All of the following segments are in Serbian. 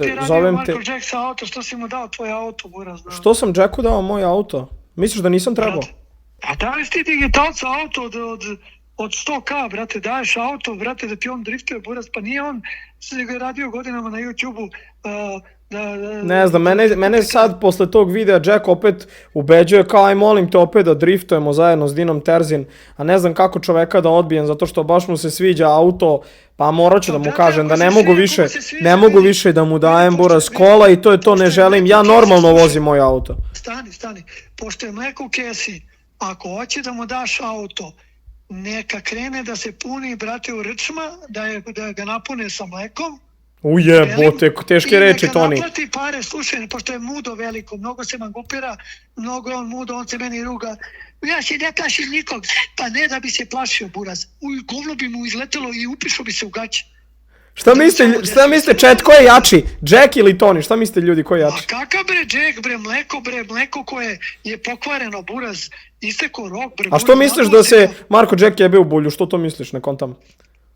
Ti je radio Zovem Marko te... Jack sa auto, što si mu dao tvoj auto, buraz? Da. Što sam Jacku dao moj auto? Misliš da nisam trebao? A da li si ti digitalca auto od 100k, brate, daješ auto, brate, da ti on driftuje, buraz, pa nije on radio godinama na YouTube-u, Ne znam, mene sad posle tog videa Jack opet ubeđuje kao aj molim te opet da driftujemo zajedno s Dinom Terzin, a ne znam kako čoveka da odbijem zato što baš mu se sviđa auto, pa morat ću da mu kažem da ne mogu više da mu dajem buraz kola i to je to, ne želim, ja normalno vozim moj auto. Stani, pošto je mleko u kesi, ako hoće da mu daš auto, neka krene da se puni, brate, u rčma, da ga napune sa mlekom. Ujebote, teške reči, Toni. I neka naplati pare, slušaj, pošto je mudo veliko, mnogo se mangupira, mnogo je on mudo, on se meni ruga. Ja se ne plašim nikog, pa ne da bi se plašio, buraz. Govno bi mu izletelo i upišao bi se u gaće. Šta mislite, chat, ko je jači? Jack ili Toni? Šta mislite ljudi, ko je jači? A kakav bre Jack, mleko koje je pokvareno, buraz, isteko rok, bre. A što misliš da se Marko Jack jebe u bulju, što to misliš, ne kontam?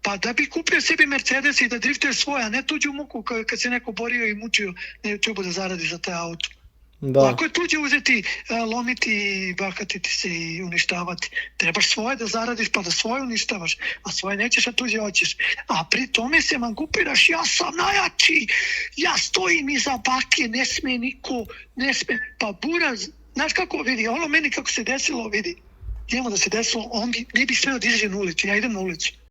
Pa da bi kupio sebi Mercedes i da driftuje svoje, a ne tuđu muku kad se neko borio i mučio na YouTube-u da zaradi za taj auto. Lako je tuđe uzeti, lomiti, bakatiti se i uništavati. Trebaš svoje da zaradiš pa da svoje uništavaš, a svoje nećeš, a tuđe hoćeš. A pri tome se mangupiraš, ja sam najjači, ja stojim iza bake, ne sme niko, ne sme. Pa buraz, znaš kako vidi, ono meni kako se desilo vidi. Njemu da se desilo, on ne bi smeo da izađe na ulicu, ja idem na ulicu.